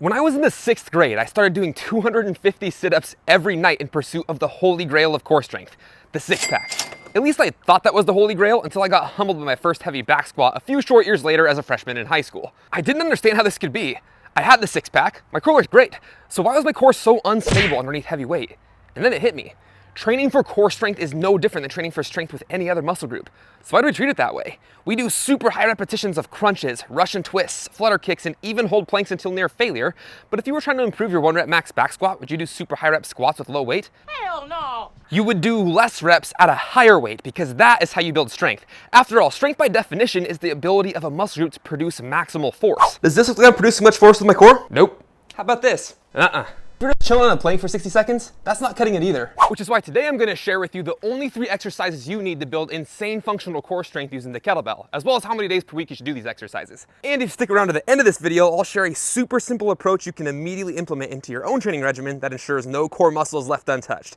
When I was in the 6th grade, I started doing 250 sit-ups every night in pursuit of the holy grail of core strength, the six-pack. At least I thought that was the holy grail until I got humbled by my first heavy back squat a few short years later as a freshman in high school. I didn't understand how this could be. I had the six-pack, my core worked great, so why was my core so unstable underneath heavy weight? And then it hit me. Training for core strength is no different than training for strength with any other muscle group. So why do we treat it that way? We do super high repetitions of crunches, Russian twists, flutter kicks, and even hold planks until near failure. But if you were trying to improve your 1 rep max back squat, would you do super high rep squats with low weight? Hell no! You would do less reps at a higher weight because that is how you build strength. After all, strength by definition is the ability of a muscle group to produce maximal force. Does this look like I'm producing much force with my core? Nope. How about this? If you're just chilling on a plank for 60 seconds, that's not cutting it either. Which is why today I'm going to share with you the only 3 exercises you need to build insane functional core strength using the kettlebell, as well as how many days per week you should do these exercises. And if you stick around to the end of this video, I'll share a super simple approach you can immediately implement into your own training regimen that ensures no core muscles left untouched.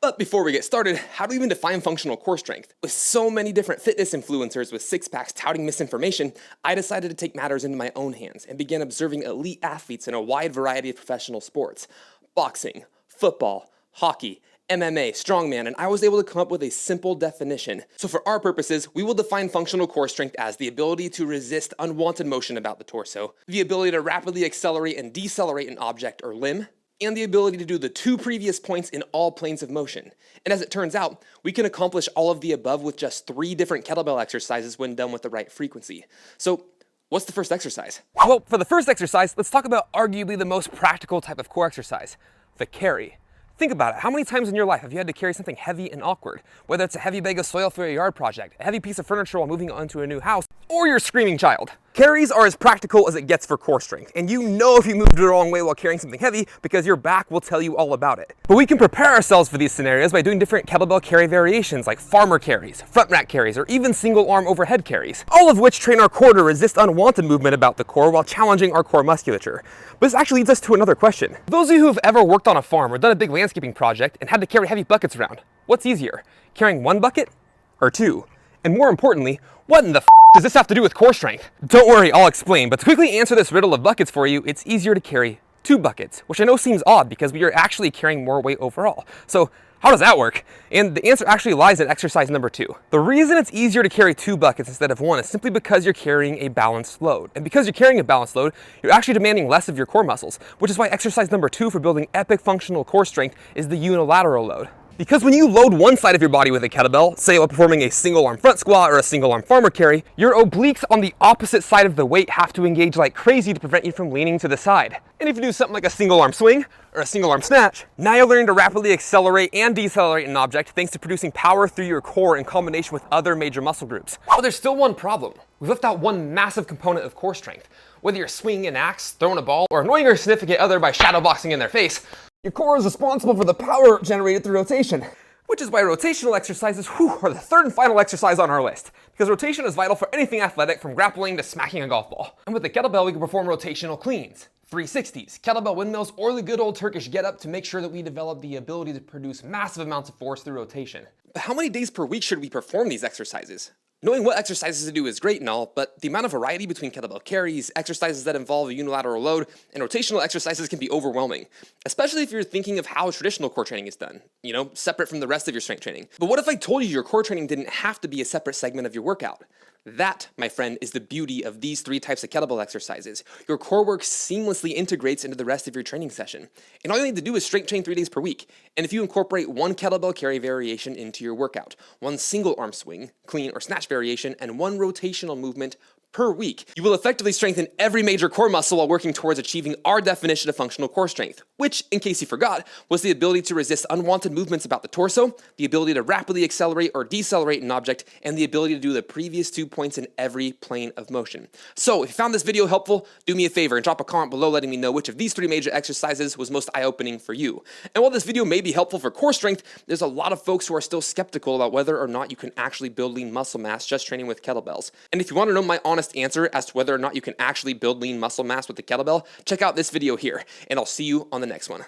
But before we get started, how do we even define functional core strength? With so many different fitness influencers with six-packs touting misinformation, I decided to take matters into my own hands and began observing elite athletes in a wide variety of professional sports. Boxing, football, hockey, MMA, strongman, and I was able to come up with a simple definition. So for our purposes, we will define functional core strength as the ability to resist unwanted motion about the torso, the ability to rapidly accelerate and decelerate an object or limb, and the ability to do the 2 previous points in all planes of motion. And as it turns out, we can accomplish all of the above with just 3 different kettlebell exercises when done with the right frequency. So what's the first exercise? Well, for the first exercise, let's talk about arguably the most practical type of core exercise, the carry. Think about it. How many times in your life have you had to carry something heavy and awkward? Whether it's a heavy bag of soil for a yard project, a heavy piece of furniture while moving onto a new house, or your screaming child. Carries are as practical as it gets for core strength, and you know if you moved the wrong way while carrying something heavy because your back will tell you all about it. But we can prepare ourselves for these scenarios by doing different kettlebell carry variations like farmer carries, front rack carries, or even single arm overhead carries, all of which train our core to resist unwanted movement about the core while challenging our core musculature. But this actually leads us to another question. For those of you who have ever worked on a farm or done a big landscaping project and had to carry heavy buckets around, what's easier, carrying 1 bucket or 2? And more importantly, what in the does this have to do with core strength? Don't worry, I'll explain, but to quickly answer this riddle of buckets for you, it's easier to carry 2 buckets, which I know seems odd because we are actually carrying more weight overall. So how does that work? And the answer actually lies in exercise number 2. The reason it's easier to carry 2 buckets instead of 1 is simply because you're carrying a balanced load. And because you're carrying a balanced load, you're actually demanding less of your core muscles, which is why exercise number 2 for building epic functional core strength is the unilateral load. Because when you load one side of your body with a kettlebell, say while performing a single arm front squat or a single arm farmer carry, your obliques on the opposite side of the weight have to engage like crazy to prevent you from leaning to the side. And if you do something like a single arm swing or a single arm snatch, now you're learning to rapidly accelerate and decelerate an object thanks to producing power through your core in combination with other major muscle groups. But there's still one problem. We've left out one massive component of core strength. Whether you're swinging an axe, throwing a ball, or annoying your significant other by shadowboxing in their face, your core is responsible for the power generated through rotation. Which is why rotational exercises are the 3rd and final exercise on our list. Because rotation is vital for anything athletic from grappling to smacking a golf ball. And with the kettlebell, we can perform rotational cleans, 360s, kettlebell windmills, or the good old Turkish get-up to make sure that we develop the ability to produce massive amounts of force through rotation. But how many days per week should we perform these exercises? Knowing what exercises to do is great and all, but the amount of variety between kettlebell carries, exercises that involve a unilateral load, and rotational exercises can be overwhelming, especially if you're thinking of how traditional core training is done, separate from the rest of your strength training. But what if I told you your core training didn't have to be a separate segment of your workout? That, my friend, is the beauty of these 3 types of kettlebell exercises. Your core work seamlessly integrates into the rest of your training session. And all you need to do is strength train 3 days per week. And if you incorporate 1 kettlebell carry variation into your workout, 1 single arm swing, clean, or snatch variation, and 1 rotational movement per week, you will effectively strengthen every major core muscle while working towards achieving our definition of functional core strength, which, in case you forgot, was the ability to resist unwanted movements about the torso, the ability to rapidly accelerate or decelerate an object, and the ability to do the previous 2 points in every plane of motion. So if you found this video helpful, do me a favor and drop a comment below letting me know which of these 3 major exercises was most eye-opening for you. And while this video may be helpful for core strength, there's a lot of folks who are still skeptical about whether or not you can actually build lean muscle mass just training with kettlebells. And if you want to know my honest answer as to whether or not you can actually build lean muscle mass with the kettlebell, check out this video here, and I'll see you on the next one.